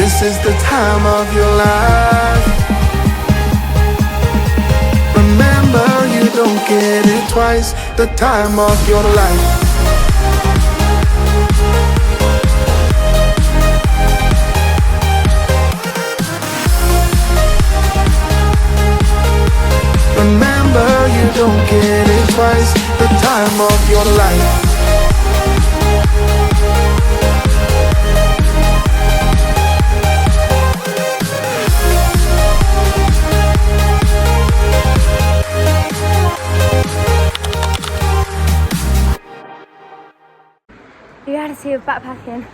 This is the time of your life. Remember, you don't get it twice. The time of your life. Remember, you don't get it twice. The time of your life. Reality of backpacking.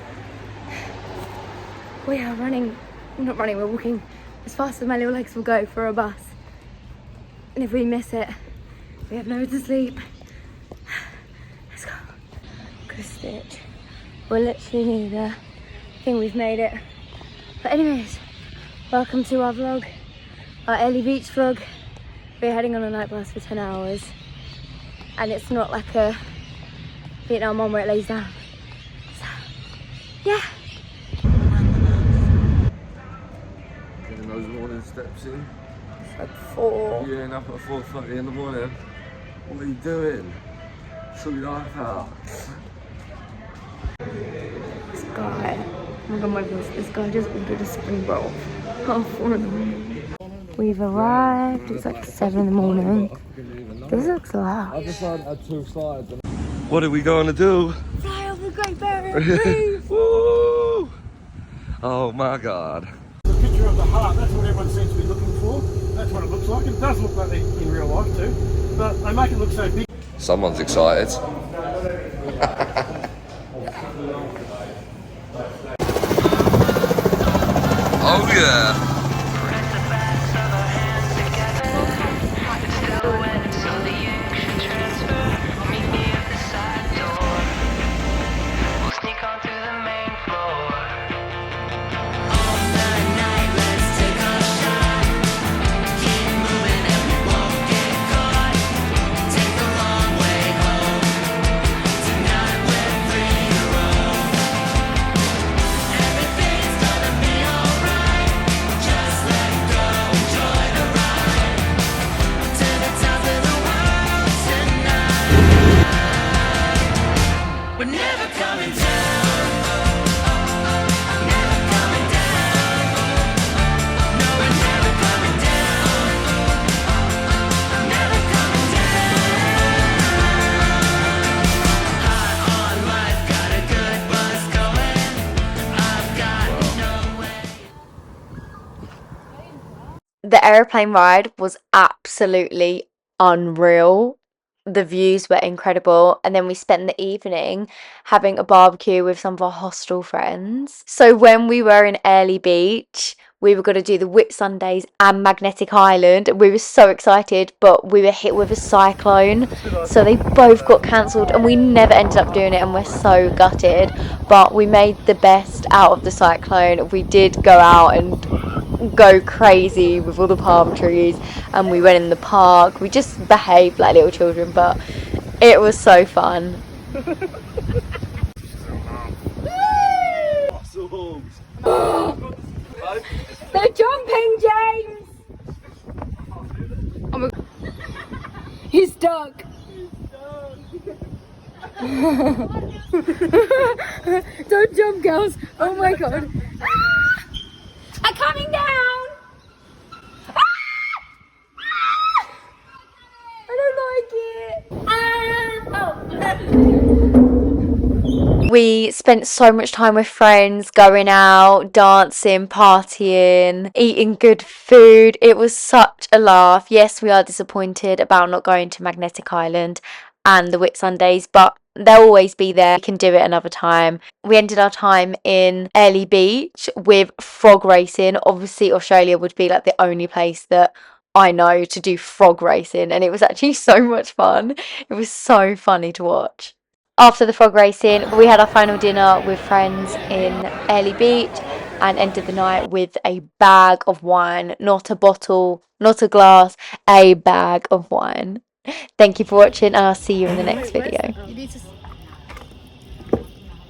We are running, not running, we're walking as fast as my little legs will go for a bus. And if we miss it, we have nowhere to sleep. Let's go. Good stitch. We're literally near there. I think we've made it. But anyways, welcome to our vlog, our Airlie Beach vlog. We're heading on a night bus for 10 hours. And it's not like a Vietnam one where it lays down. So, yeah. Getting those morning steps in. At 4. Yeah, and up at 4:30 in the morning. What are you doing? Sort your life out. This guy, oh my god, my voice. This guy just ordered a spring roll. Oh, 4 in the morning. We've arrived. It's like 7 in the morning. This looks loud. I decided I had 2 slides. What are we going to do? Fly over the Great Barrier Reef. Woo! Oh my god. The picture of the heart, that's what everyone seems to be looking for. That's what it looks like. It does look like it in real life too, but they make it look so big. Someone's excited. Oh yeah. The aeroplane ride was absolutely unreal. The views were incredible, and then we spent the evening having a barbecue with some of our hostel friends. So when we were in Airlie Beach, we were going to do the Whitsundays and Magnetic Island. We were so excited, but we were hit with a cyclone, so they both got cancelled, and we never ended up doing it, and we're so gutted. But we made the best out of the cyclone. We did go out and go crazy with all the palm trees, and we went in the park. We just behaved like little children, but it was so fun. They're jumping, James! Oh my god. He's stuck. Don't jump, girls. Oh my god. I'm coming down! I don't like it. We spent so much time with friends, going out, dancing, partying, eating good food. It was such a laugh. Yes, we are disappointed about not going to Magnetic Island and the Whitsundays, but they'll always be there. We can do it another time. We ended our time in Airlie Beach with frog racing. Obviously, Australia would be like the only place that I know to do frog racing, and it was actually so much fun. It was so funny to watch. After the frog racing, we had our final dinner with friends in Airlie Beach and ended the night with a bag of wine. Not a bottle, not a glass, a bag of wine. Thank you for watching, and I'll see you in the next video.